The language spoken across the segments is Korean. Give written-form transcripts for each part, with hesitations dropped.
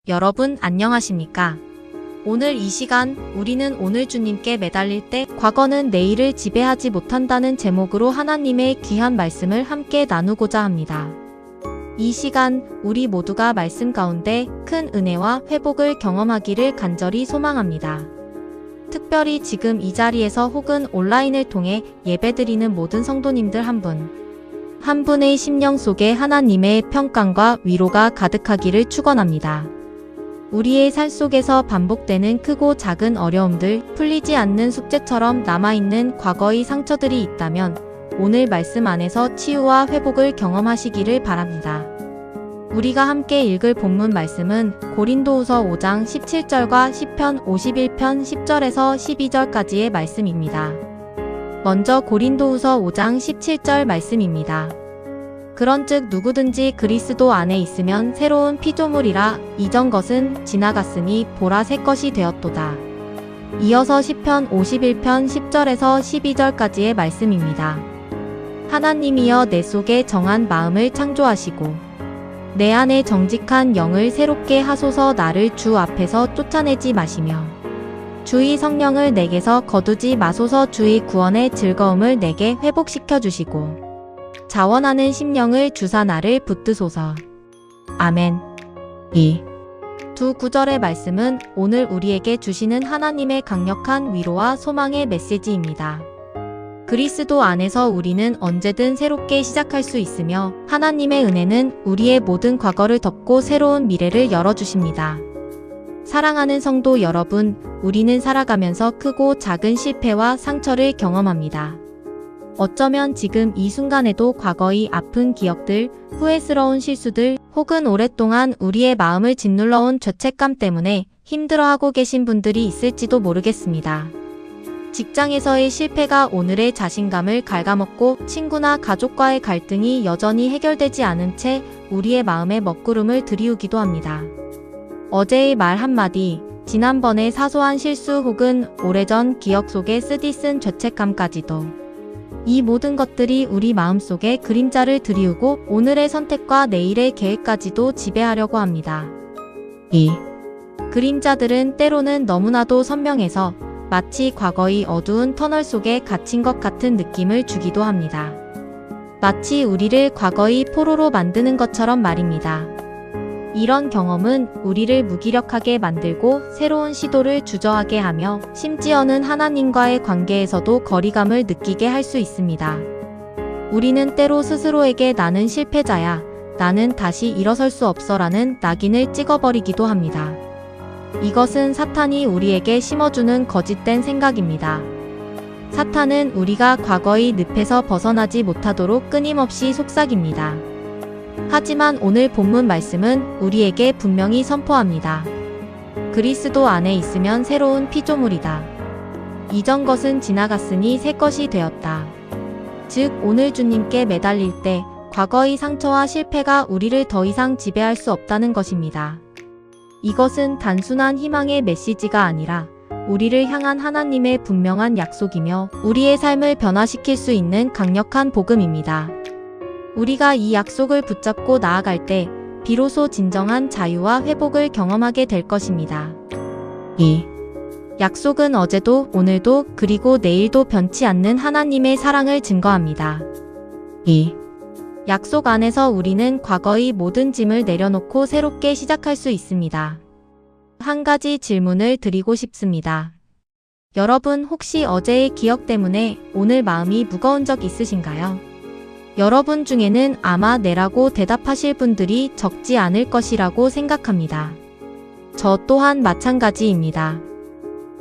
여러분 안녕하십니까? 오늘 이 시간 우리는 오늘 주님께 매달릴 때 과거는 내일을 지배하지 못한다는 제목으로 하나님의 귀한 말씀을 함께 나누고자 합니다. 이 시간 우리 모두가 말씀 가운데 큰 은혜와 회복을 경험하기를 간절히 소망합니다. 특별히 지금 이 자리에서 혹은 온라인을 통해 예배드리는 모든 성도님들 한 분의 심령 속에 하나님의 평강과 위로가 가득하기를 축원합니다. 우리의 삶 속에서 반복되는 크고 작은 어려움들, 풀리지 않는 숙제처럼 남아있는 과거의 상처들이 있다면 오늘 말씀 안에서 치유와 회복을 경험하시기를 바랍니다. 우리가 함께 읽을 본문 말씀은 고린도후서 5장 17절과 시편 51편 10절에서 12절까지의 말씀입니다. 먼저 고린도후서 5장 17절 말씀입니다. 그런즉 누구든지 그리스도 안에 있으면 새로운 피조물이라 이전 것은 지나갔으니 보라 새 것이 되었도다. 이어서 시편 51편 10절에서 12절까지의 말씀입니다. 하나님이여 내 속에 정한 마음을 창조하시고 내 안에 정직한 영을 새롭게 하소서. 나를 주 앞에서 쫓아내지 마시며 주의 성령을 내게서 거두지 마소서. 주의 구원의 즐거움을 내게 회복시켜 주시고 자원하는 심령을 주사 나를 붙드소서. 아멘. 이 두 구절의 말씀은 오늘 우리에게 주시는 하나님의 강력한 위로와 소망의 메시지입니다. 그리스도 안에서 우리는 언제든 새롭게 시작할 수 있으며 하나님의 은혜는 우리의 모든 과거를 덮고 새로운 미래를 열어주십니다. 사랑하는 성도 여러분, 우리는 살아가면서 크고 작은 실패와 상처를 경험합니다. 어쩌면 지금 이 순간에도 과거의 아픈 기억들, 후회스러운 실수들, 혹은 오랫동안 우리의 마음을 짓눌러온 죄책감 때문에 힘들어하고 계신 분들이 있을지도 모르겠습니다. 직장에서의 실패가 오늘의 자신감을 갉아먹고 친구나 가족과의 갈등이 여전히 해결되지 않은 채 우리의 마음에 먹구름을 들이우기도 합니다. 어제의 말 한마디, 지난번의 사소한 실수 혹은 오래전 기억 속에 쓰디쓴 죄책감까지도 이 모든 것들이 우리 마음속에 그림자를 들이우고 오늘의 선택과 내일의 계획까지도 지배하려고 합니다. 이 그림자들은 때로는 너무나도 선명해서 마치 과거의 어두운 터널 속에 갇힌 것 같은 느낌을 주기도 합니다. 마치 우리를 과거의 포로로 만드는 것처럼 말입니다. 이런 경험은 우리를 무기력하게 만들고 새로운 시도를 주저하게 하며 심지어는 하나님과의 관계에서도 거리감을 느끼게 할 수 있습니다. 우리는 때로 스스로에게 나는 실패자야, 나는 다시 일어설 수 없어라는 낙인을 찍어버리기도 합니다. 이것은 사탄이 우리에게 심어주는 거짓된 생각입니다. 사탄은 우리가 과거의 늪에서 벗어나지 못하도록 끊임없이 속삭입니다. 하지만 오늘 본문 말씀은 우리에게 분명히 선포합니다. 그리스도 안에 있으면 새로운 피조물이다. 이전 것은 지나갔으니 새 것이 되었다. 즉 오늘 주님께 매달릴 때 과거의 상처와 실패가 우리를 더 이상 지배할 수 없다는 것입니다. 이것은 단순한 희망의 메시지가 아니라 우리를 향한 하나님의 분명한 약속이며 우리의 삶을 변화시킬 수 있는 강력한 복음입니다. 우리가 이 약속을 붙잡고 나아갈 때 비로소 진정한 자유와 회복을 경험하게 될 것입니다. 이 약속은 어제도 오늘도 그리고 내일도 변치 않는 하나님의 사랑을 증거합니다. 이 약속 안에서 우리는 과거의 모든 짐을 내려놓고 새롭게 시작할 수 있습니다. 한 가지 질문을 드리고 싶습니다. 여러분 혹시 어제의 기억 때문에 오늘 마음이 무거운 적 있으신가요? 여러분 중에는 아마 네라고 대답하실 분들이 적지 않을 것이라고 생각합니다. 저 또한 마찬가지입니다.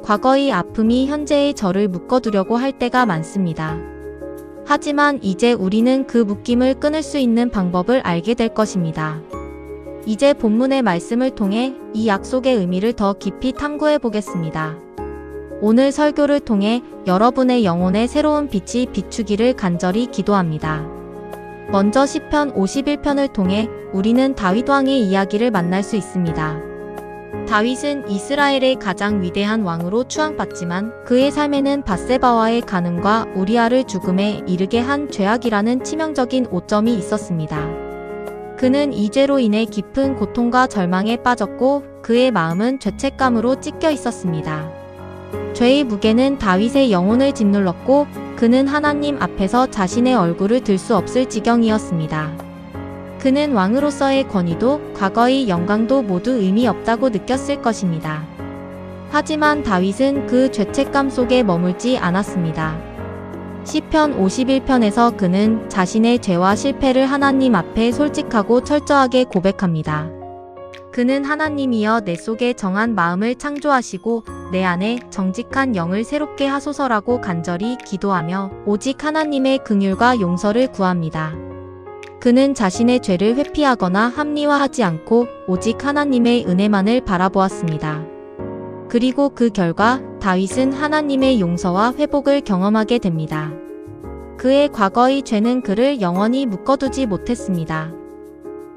과거의 아픔이 현재의 저를 묶어두려고 할 때가 많습니다. 하지만 이제 우리는 그 묶임을 끊을 수 있는 방법을 알게 될 것입니다. 이제 본문의 말씀을 통해 이 약속의 의미를 더 깊이 탐구해 보겠습니다. 오늘 설교를 통해 여러분의 영혼에 새로운 빛이 비추기를 간절히 기도합니다. 먼저 시편 51편을 통해 우리는 다윗 왕의 이야기를 만날 수 있습니다. 다윗은 이스라엘의 가장 위대한 왕으로 추앙받지만 그의 삶에는 밧세바와의 간음과 우리아를 죽음에 이르게 한 죄악이라는 치명적인 오점이 있었습니다. 그는 이 죄로 인해 깊은 고통과 절망에 빠졌고 그의 마음은 죄책감으로 찢겨 있었습니다. 죄의 무게는 다윗의 영혼을 짓눌렀고 그는 하나님 앞에서 자신의 얼굴을 들 수 없을 지경이었습니다. 그는 왕으로서의 권위도 과거의 영광도 모두 의미 없다고 느꼈을 것입니다. 하지만 다윗은 그 죄책감 속에 머물지 않았습니다. 시편 51편에서 그는 자신의 죄와 실패를 하나님 앞에 솔직하고 철저하게 고백합니다. 그는 하나님이여 내 속에 정한 마음을 창조하시고 내 안에 정직한 영을 새롭게 하소서라고 간절히 기도하며 오직 하나님의 긍휼과 용서를 구합니다. 그는 자신의 죄를 회피하거나 합리화하지 않고 오직 하나님의 은혜만을 바라보았습니다. 그리고 그 결과 다윗은 하나님의 용서와 회복을 경험하게 됩니다. 그의 과거의 죄는 그를 영원히 묶어두지 못했습니다.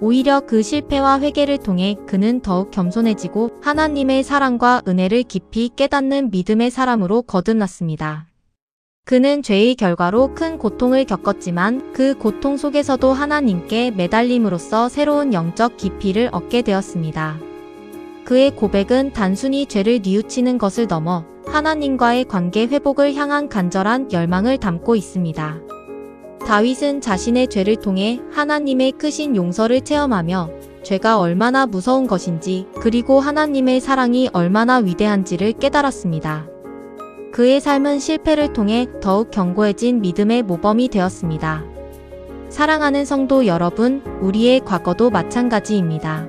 오히려 그 실패와 회개를 통해 그는 더욱 겸손해지고 하나님의 사랑과 은혜를 깊이 깨닫는 믿음의 사람으로 거듭났습니다. 그는 죄의 결과로 큰 고통을 겪었지만 그 고통 속에서도 하나님께 매달림으로써 새로운 영적 깊이를 얻게 되었습니다. 그의 고백은 단순히 죄를 뉘우치는 것을 넘어 하나님과의 관계 회복을 향한 간절한 열망을 담고 있습니다. 다윗은 자신의 죄를 통해 하나님의 크신 용서를 체험하며 죄가 얼마나 무서운 것인지 그리고 하나님의 사랑이 얼마나 위대한지를 깨달았습니다. 그의 삶은 실패를 통해 더욱 견고해진 믿음의 모범이 되었습니다. 사랑하는 성도 여러분, 우리의 과거도 마찬가지입니다.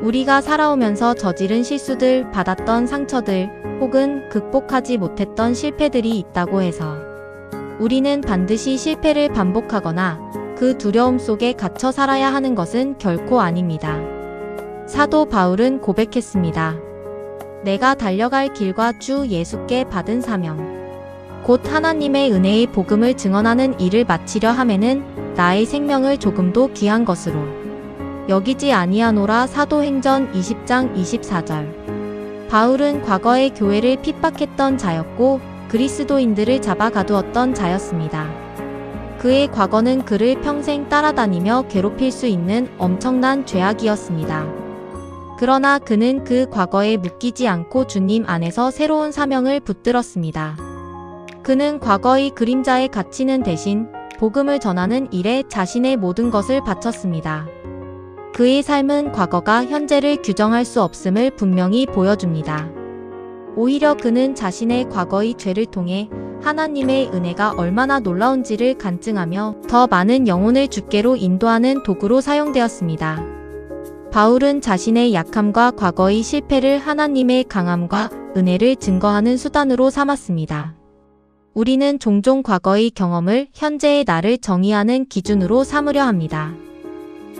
우리가 살아오면서 저지른 실수들, 받았던 상처들, 혹은 극복하지 못했던 실패들이 있다고 해서 우리는 반드시 실패를 반복하거나 그 두려움 속에 갇혀 살아야 하는 것은 결코 아닙니다. 사도 바울은 고백했습니다. 내가 달려갈 길과 주 예수께 받은 사명, 곧 하나님의 은혜의 복음을 증언하는 일을 마치려 하매는 나의 생명을 조금도 귀한 것으로 여기지 아니하노라. 사도행전 20장 24절. 바울은 과거의 교회를 핍박했던 자였고 그리스도인들을 잡아 가두었던 자였습니다. 그의 과거는 그를 평생 따라다니며 괴롭힐 수 있는 엄청난 죄악이었습니다. 그러나 그는 그 과거에 묶이지 않고 주님 안에서 새로운 사명을 붙들었습니다. 그는 과거의 그림자에 갇히는 대신 복음을 전하는 일에 자신의 모든 것을 바쳤습니다. 그의 삶은 과거가 현재를 규정할 수 없음을 분명히 보여줍니다. 오히려 그는 자신의 과거의 죄를 통해 하나님의 은혜가 얼마나 놀라운지를 간증하며 더 많은 영혼을 주께로 인도하는 도구로 사용되었습니다. 바울은 자신의 약함과 과거의 실패를 하나님의 강함과 은혜를 증거하는 수단으로 삼았습니다. 우리는 종종 과거의 경험을 현재의 나를 정의하는 기준으로 삼으려 합니다.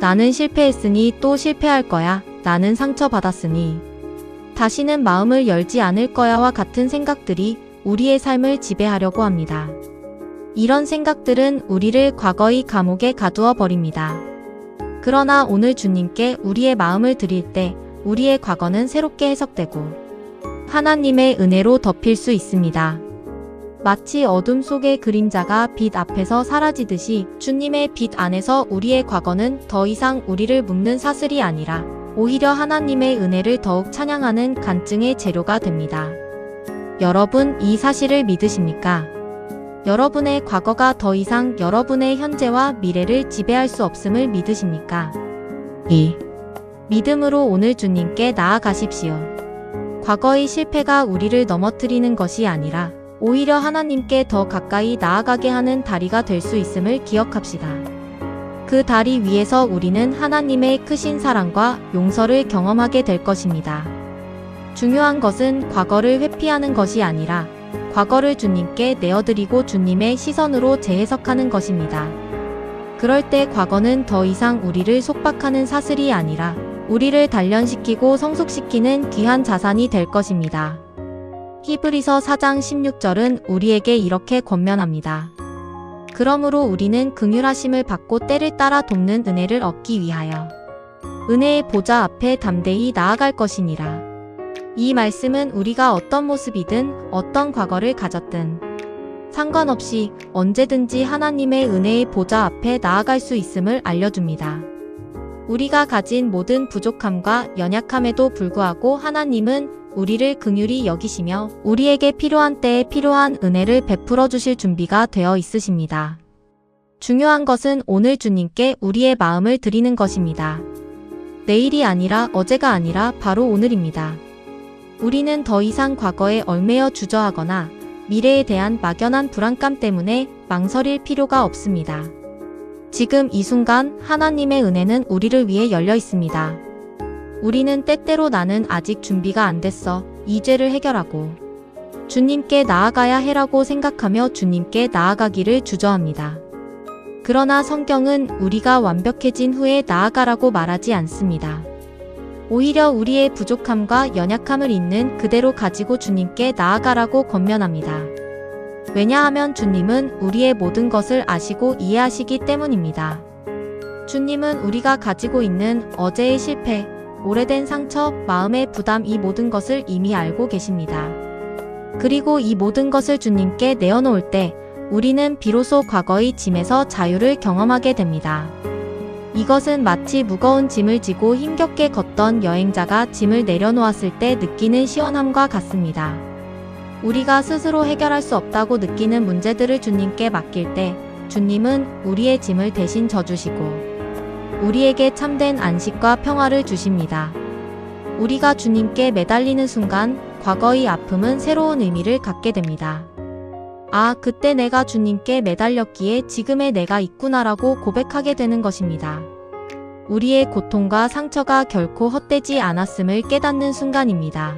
나는 실패했으니 또 실패할 거야. 나는 상처받았으니 다시는 마음을 열지 않을 거야와 같은 생각들이 우리의 삶을 지배하려고 합니다. 이런 생각들은 우리를 과거의 감옥에 가두어 버립니다. 그러나 오늘 주님께 우리의 마음을 드릴 때 우리의 과거는 새롭게 해석되고 하나님의 은혜로 덮일 수 있습니다. 마치 어둠 속의 그림자가 빛 앞에서 사라지듯이 주님의 빛 안에서 우리의 과거는 더 이상 우리를 묶는 사슬이 아니라 오히려 하나님의 은혜를 더욱 찬양하는 간증의 재료가 됩니다. 여러분, 이 사실을 믿으십니까? 여러분의 과거가 더 이상 여러분의 현재와 미래를 지배할 수 없음을 믿으십니까? 2. 믿음으로 오늘 주님께 나아가십시오. 과거의 실패가 우리를 넘어뜨리는 것이 아니라 오히려 하나님께 더 가까이 나아가게 하는 다리가 될 수 있음을 기억합시다. 그 다리 위에서 우리는 하나님의 크신 사랑과 용서를 경험하게 될 것입니다. 중요한 것은 과거를 회피하는 것이 아니라 과거를 주님께 내어드리고 주님의 시선으로 재해석하는 것입니다. 그럴 때 과거는 더 이상 우리를 속박하는 사슬이 아니라 우리를 단련시키고 성숙시키는 귀한 자산이 될 것입니다. 히브리서 4장 16절은 우리에게 이렇게 권면합니다. 그러므로 우리는 긍휼하심을 받고 때를 따라 돕는 은혜를 얻기 위하여 은혜의 보좌 앞에 담대히 나아갈 것이니라. 이 말씀은 우리가 어떤 모습이든 어떤 과거를 가졌든 상관없이 언제든지 하나님의 은혜의 보좌 앞에 나아갈 수 있음을 알려줍니다. 우리가 가진 모든 부족함과 연약함에도 불구하고 하나님은 우리를 긍휼히 여기시며 우리에게 필요한 때에 필요한 은혜를 베풀어 주실 준비가 되어 있으십니다. 중요한 것은 오늘 주님께 우리의 마음을 드리는 것입니다. 내일이 아니라 어제가 아니라 바로 오늘입니다. 우리는 더 이상 과거에 얽매여 주저하거나 미래에 대한 막연한 불안감 때문에 망설일 필요가 없습니다. 지금 이 순간 하나님의 은혜는 우리를 위해 열려 있습니다. 우리는 때때로 나는 아직 준비가 안 됐어. 이 죄를 해결하고 주님께 나아가야 해라고 생각하며 주님께 나아가기를 주저합니다. 그러나 성경은 우리가 완벽해진 후에 나아가라고 말하지 않습니다. 오히려 우리의 부족함과 연약함을 있는 그대로 가지고 주님께 나아가라고 권면합니다. 왜냐하면 주님은 우리의 모든 것을 아시고 이해하시기 때문입니다. 주님은 우리가 가지고 있는 어제의 실패, 오래된 상처, 마음의 부담 이 모든 것을 이미 알고 계십니다. 그리고 이 모든 것을 주님께 내어놓을 때 우리는 비로소 과거의 짐에서 자유를 경험하게 됩니다. 이것은 마치 무거운 짐을 지고 힘겹게 걷던 여행자가 짐을 내려놓았을 때 느끼는 시원함과 같습니다. 우리가 스스로 해결할 수 없다고 느끼는 문제들을 주님께 맡길 때 주님은 우리의 짐을 대신 져주시고 우리에게 참된 안식과 평화를 주십니다. 우리가 주님께 매달리는 순간 과거의 아픔은 새로운 의미를 갖게 됩니다. 아, 그때 내가 주님께 매달렸기에 지금의 내가 있구나라고 고백하게 되는 것입니다. 우리의 고통과 상처가 결코 헛되지 않았음을 깨닫는 순간입니다.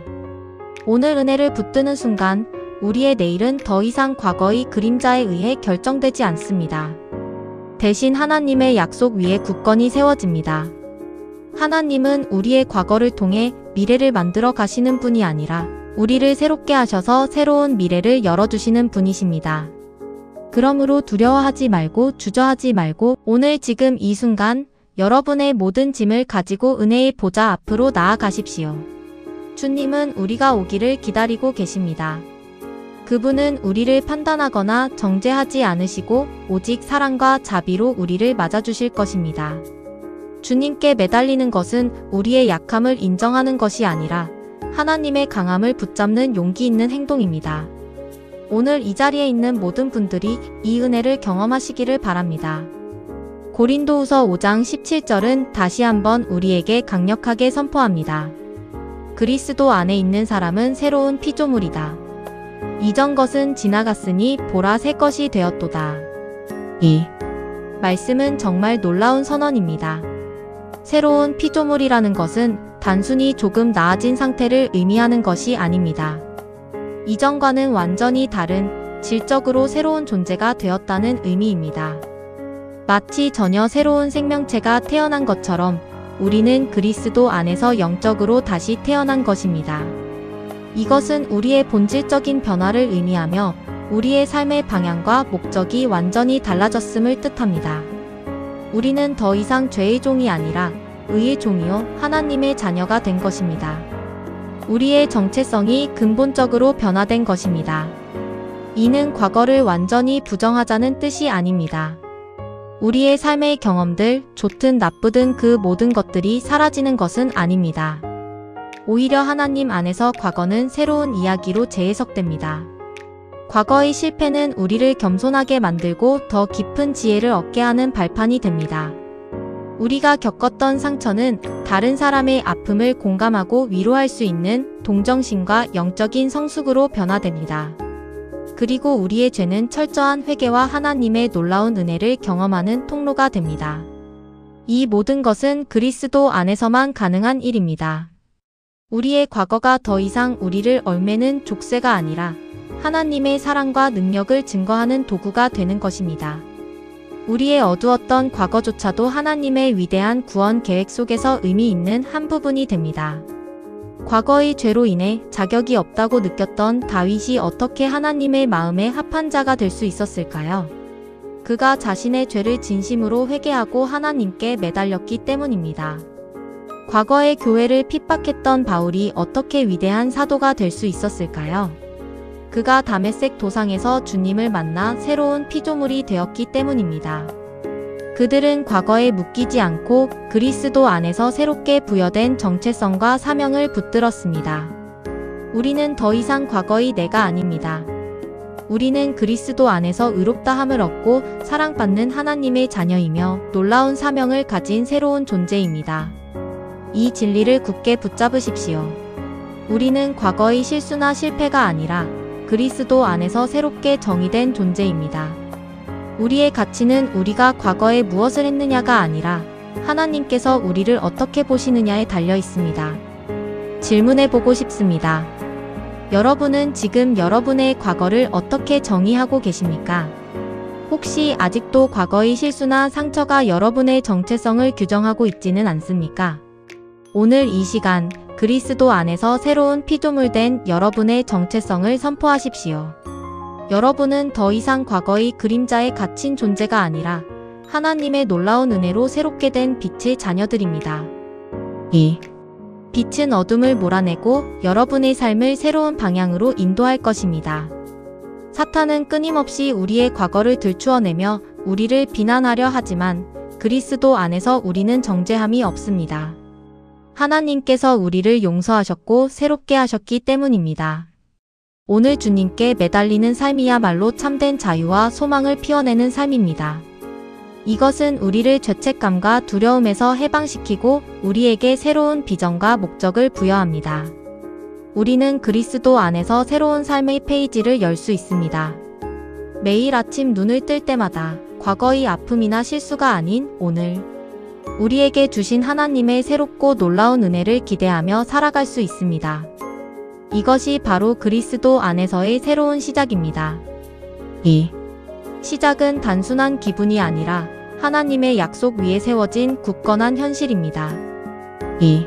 오늘 은혜를 붙드는 순간 우리의 내일은 더 이상 과거의 그림자에 의해 결정되지 않습니다. 대신 하나님의 약속 위에 굳건히 세워집니다. 하나님은 우리의 과거를 통해 미래를 만들어 가시는 분이 아니라 우리를 새롭게 하셔서 새로운 미래를 열어주시는 분이십니다. 그러므로 두려워하지 말고 주저하지 말고 오늘 지금 이 순간 여러분의 모든 짐을 가지고 은혜의 보좌 앞으로 나아가십시오. 주님은 우리가 오기를 기다리고 계십니다. 그분은 우리를 판단하거나 정죄하지 않으시고 오직 사랑과 자비로 우리를 맞아주실 것입니다. 주님께 매달리는 것은 우리의 약함을 인정하는 것이 아니라 하나님의 강함을 붙잡는 용기 있는 행동입니다. 오늘 이 자리에 있는 모든 분들이 이 은혜를 경험하시기를 바랍니다. 고린도후서 5장 17절은 다시 한번 우리에게 강력하게 선포합니다. 그리스도 안에 있는 사람은 새로운 피조물이다. 이전 것은 지나갔으니 보라 새 것이 되었도다. 이 말씀은 정말 놀라운 선언입니다. 새로운 피조물이라는 것은 단순히 조금 나아진 상태를 의미하는 것이 아닙니다. 이전과는 완전히 다른 질적으로 새로운 존재가 되었다는 의미입니다. 마치 전혀 새로운 생명체가 태어난 것처럼 우리는 그리스도 안에서 영적으로 다시 태어난 것입니다. 이것은 우리의 본질적인 변화를 의미하며 우리의 삶의 방향과 목적이 완전히 달라졌음을 뜻합니다. 우리는 더 이상 죄의 종이 아니라 의의 종이요 하나님의 자녀가 된 것입니다. 우리의 정체성이 근본적으로 변화된 것입니다. 이는 과거를 완전히 부정하자는 뜻이 아닙니다. 우리의 삶의 경험들, 좋든 나쁘든 그 모든 것들이 사라지는 것은 아닙니다. 오히려 하나님 안에서 과거는 새로운 이야기로 재해석됩니다. 과거의 실패는 우리를 겸손하게 만들고 더 깊은 지혜를 얻게 하는 발판이 됩니다. 우리가 겪었던 상처는 다른 사람의 아픔을 공감하고 위로할 수 있는 동정심과 영적인 성숙으로 변화됩니다. 그리고 우리의 죄는 철저한 회개와 하나님의 놀라운 은혜를 경험하는 통로가 됩니다. 이 모든 것은 그리스도 안에서만 가능한 일입니다. 우리의 과거가 더 이상 우리를 얽매는 족쇄가 아니라 하나님의 사랑과 능력을 증거하는 도구가 되는 것입니다. 우리의 어두웠던 과거조차도 하나님의 위대한 구원 계획 속에서 의미 있는 한 부분이 됩니다. 과거의 죄로 인해 자격이 없다고 느꼈던 다윗이 어떻게 하나님의 마음에 합한 자가 될 수 있었을까요? 그가 자신의 죄를 진심으로 회개하고 하나님께 매달렸기 때문입니다. 과거의 교회를 핍박했던 바울이 어떻게 위대한 사도가 될 수 있었을까요? 그가 다메섹 도상에서 주님을 만나 새로운 피조물이 되었기 때문입니다. 그들은 과거에 묶이지 않고 그리스도 안에서 새롭게 부여된 정체성과 사명을 붙들었습니다. 우리는 더 이상 과거의 내가 아닙니다. 우리는 그리스도 안에서 의롭다함을 얻고 사랑받는 하나님의 자녀이며 놀라운 사명을 가진 새로운 존재입니다. 이 진리를 굳게 붙잡으십시오. 우리는 과거의 실수나 실패가 아니라 그리스도 안에서 새롭게 정의된 존재입니다. 우리의 가치는 우리가 과거에 무엇을 했느냐가 아니라 하나님께서 우리를 어떻게 보시느냐에 달려 있습니다. 질문해보고 싶습니다. 여러분은 지금 여러분의 과거를 어떻게 정의하고 계십니까? 혹시 아직도 과거의 실수나 상처가 여러분의 정체성을 규정하고 있지는 않습니까? 오늘 이 시간 그리스도 안에서 새로운 피조물된 여러분의 정체성을 선포하십시오. 여러분은 더 이상 과거의 그림자에 갇힌 존재가 아니라 하나님의 놀라운 은혜로 새롭게 된 빛의 자녀들입니다. 이 빛은 어둠을 몰아내고 여러분의 삶을 새로운 방향으로 인도할 것입니다. 사탄은 끊임없이 우리의 과거를 들추어내며 우리를 비난하려 하지만 그리스도 안에서 우리는 정죄함이 없습니다. 하나님께서 우리를 용서하셨고 새롭게 하셨기 때문입니다. 오늘 주님께 매달리는 삶이야말로 참된 자유와 소망을 피워내는 삶입니다. 이것은 우리를 죄책감과 두려움에서 해방시키고 우리에게 새로운 비전과 목적을 부여합니다. 우리는 그리스도 안에서 새로운 삶의 페이지를 열 수 있습니다. 매일 아침 눈을 뜰 때마다 과거의 아픔이나 실수가 아닌 오늘, 우리에게 주신 하나님의 새롭고 놀라운 은혜를 기대하며 살아갈 수 있습니다. 이것이 바로 그리스도 안에서의 새로운 시작입니다. 이 시작은 단순한 기분이 아니라 하나님의 약속 위에 세워진 굳건한 현실입니다. 이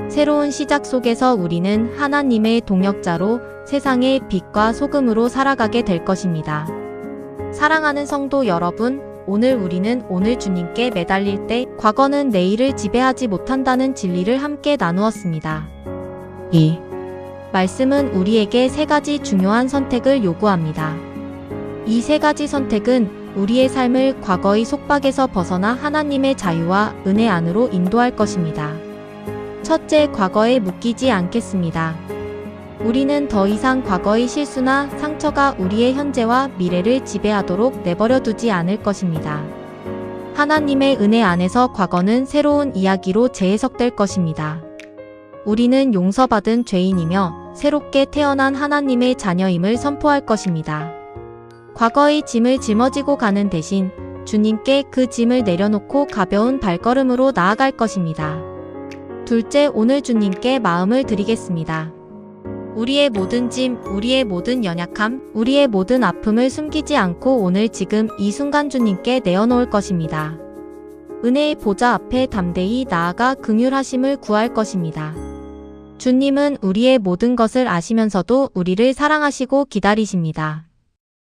새로운 시작 속에서 우리는 하나님의 동역자로 세상의 빛과 소금으로 살아가게 될 것입니다. 사랑하는 성도 여러분, 오늘 우리는 오늘 주님께 매달릴 때 과거는 내일을 지배하지 못한다는 진리를 함께 나누었습니다. 이 말씀은 우리에게 세 가지 중요한 선택을 요구합니다. 이 세 가지 선택은 우리의 삶을 과거의 속박에서 벗어나 하나님의 자유와 은혜 안으로 인도할 것입니다. 첫째, 과거에 묶이지 않겠습니다. 우리는 더 이상 과거의 실수나 상처가 우리의 현재와 미래를 지배하도록 내버려 두지 않을 것입니다. 하나님의 은혜 안에서 과거는 새로운 이야기로 재해석될 것입니다. 우리는 용서받은 죄인이며 새롭게 태어난 하나님의 자녀임을 선포할 것입니다. 과거의 짐을 짊어지고 가는 대신 주님께 그 짐을 내려놓고 가벼운 발걸음으로 나아갈 것입니다. 둘째, 오늘 주님께 마음을 드리겠습니다. 우리의 모든 짐, 우리의 모든 연약함, 우리의 모든 아픔을 숨기지 않고 오늘 지금 이 순간 주님께 내어놓을 것입니다. 은혜의 보좌 앞에 담대히 나아가 긍휼하심을 구할 것입니다. 주님은 우리의 모든 것을 아시면서도 우리를 사랑하시고 기다리십니다.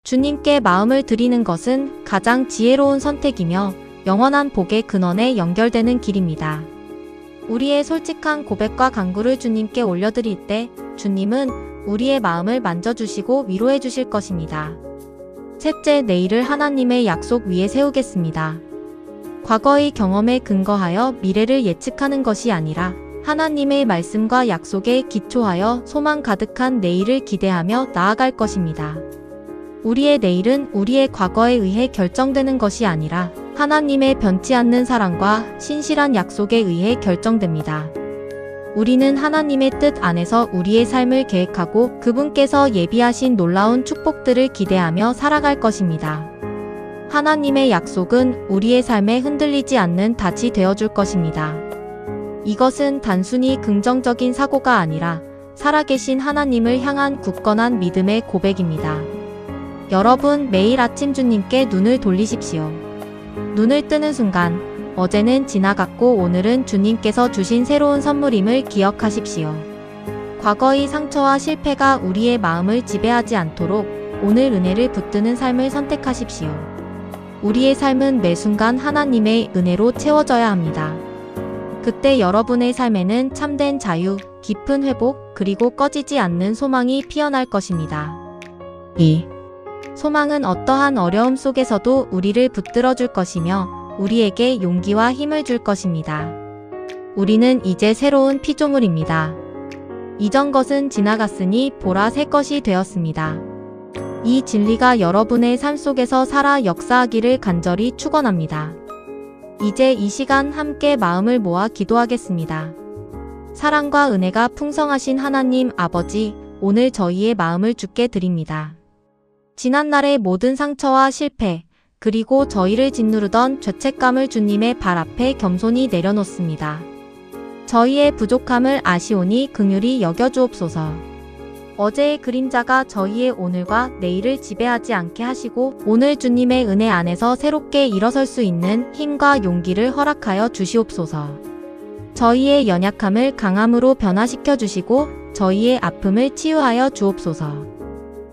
주님께 마음을 드리는 것은 가장 지혜로운 선택이며 영원한 복의 근원에 연결되는 길입니다. 우리의 솔직한 고백과 간구를 주님께 올려드릴 때 주님은 우리의 마음을 만져주시고 위로해 주실 것입니다. 셋째, 내일을 하나님의 약속 위에 세우겠습니다. 과거의 경험에 근거하여 미래를 예측하는 것이 아니라 하나님의 말씀과 약속에 기초하여 소망 가득한 내일을 기대하며 나아갈 것입니다. 우리의 내일은 우리의 과거에 의해 결정되는 것이 아니라 하나님의 변치 않는 사랑과 신실한 약속에 의해 결정됩니다. 우리는 하나님의 뜻 안에서 우리의 삶을 계획하고 그분께서 예비하신 놀라운 축복들을 기대하며 살아갈 것입니다. 하나님의 약속은 우리의 삶에 흔들리지 않는 닻이 되어줄 것입니다. 이것은 단순히 긍정적인 사고가 아니라 살아계신 하나님을 향한 굳건한 믿음의 고백입니다. 여러분, 매일 아침 주님께 눈을 돌리십시오. 눈을 뜨는 순간 어제는 지나갔고 오늘은 주님께서 주신 새로운 선물임을 기억하십시오. 과거의 상처와 실패가 우리의 마음을 지배하지 않도록 오늘 은혜를 붙드는 삶을 선택하십시오. 우리의 삶은 매 순간 하나님의 은혜로 채워져야 합니다. 그때 여러분의 삶에는 참된 자유, 깊은 회복, 그리고 꺼지지 않는 소망이 피어날 것입니다. 이 소망은 어떠한 어려움 속에서도 우리를 붙들어 줄 것이며 우리에게 용기와 힘을 줄 것입니다. 우리는 이제 새로운 피조물입니다. 이전 것은 지나갔으니 보라 새 것이 되었습니다. 이 진리가 여러분의 삶 속에서 살아 역사하기를 간절히 축원합니다. 이제 이 시간 함께 마음을 모아 기도하겠습니다. 사랑과 은혜가 풍성하신 하나님 아버지, 오늘 저희의 마음을 주께 드립니다. 지난날의 모든 상처와 실패, 그리고 저희를 짓누르던 죄책감을 주님의 발 앞에 겸손히 내려놓습니다. 저희의 부족함을 아시오니 긍휼히 여겨주옵소서. 어제의 그림자가 저희의 오늘과 내일을 지배하지 않게 하시고 오늘 주님의 은혜 안에서 새롭게 일어설 수 있는 힘과 용기를 허락하여 주시옵소서. 저희의 연약함을 강함으로 변화시켜 주시고 저희의 아픔을 치유하여 주옵소서.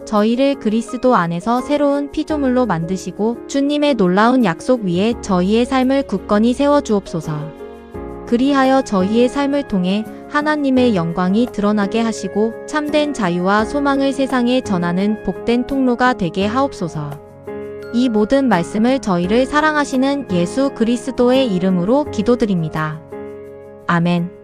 저희를 그리스도 안에서 새로운 피조물로 만드시고 주님의 놀라운 약속 위에 저희의 삶을 굳건히 세워 주옵소서. 그리하여 저희의 삶을 통해 하나님의 영광이 드러나게 하시고 참된 자유와 소망을 세상에 전하는 복된 통로가 되게 하옵소서. 이 모든 말씀을 저희를 사랑하시는 예수 그리스도의 이름으로 기도드립니다. 아멘.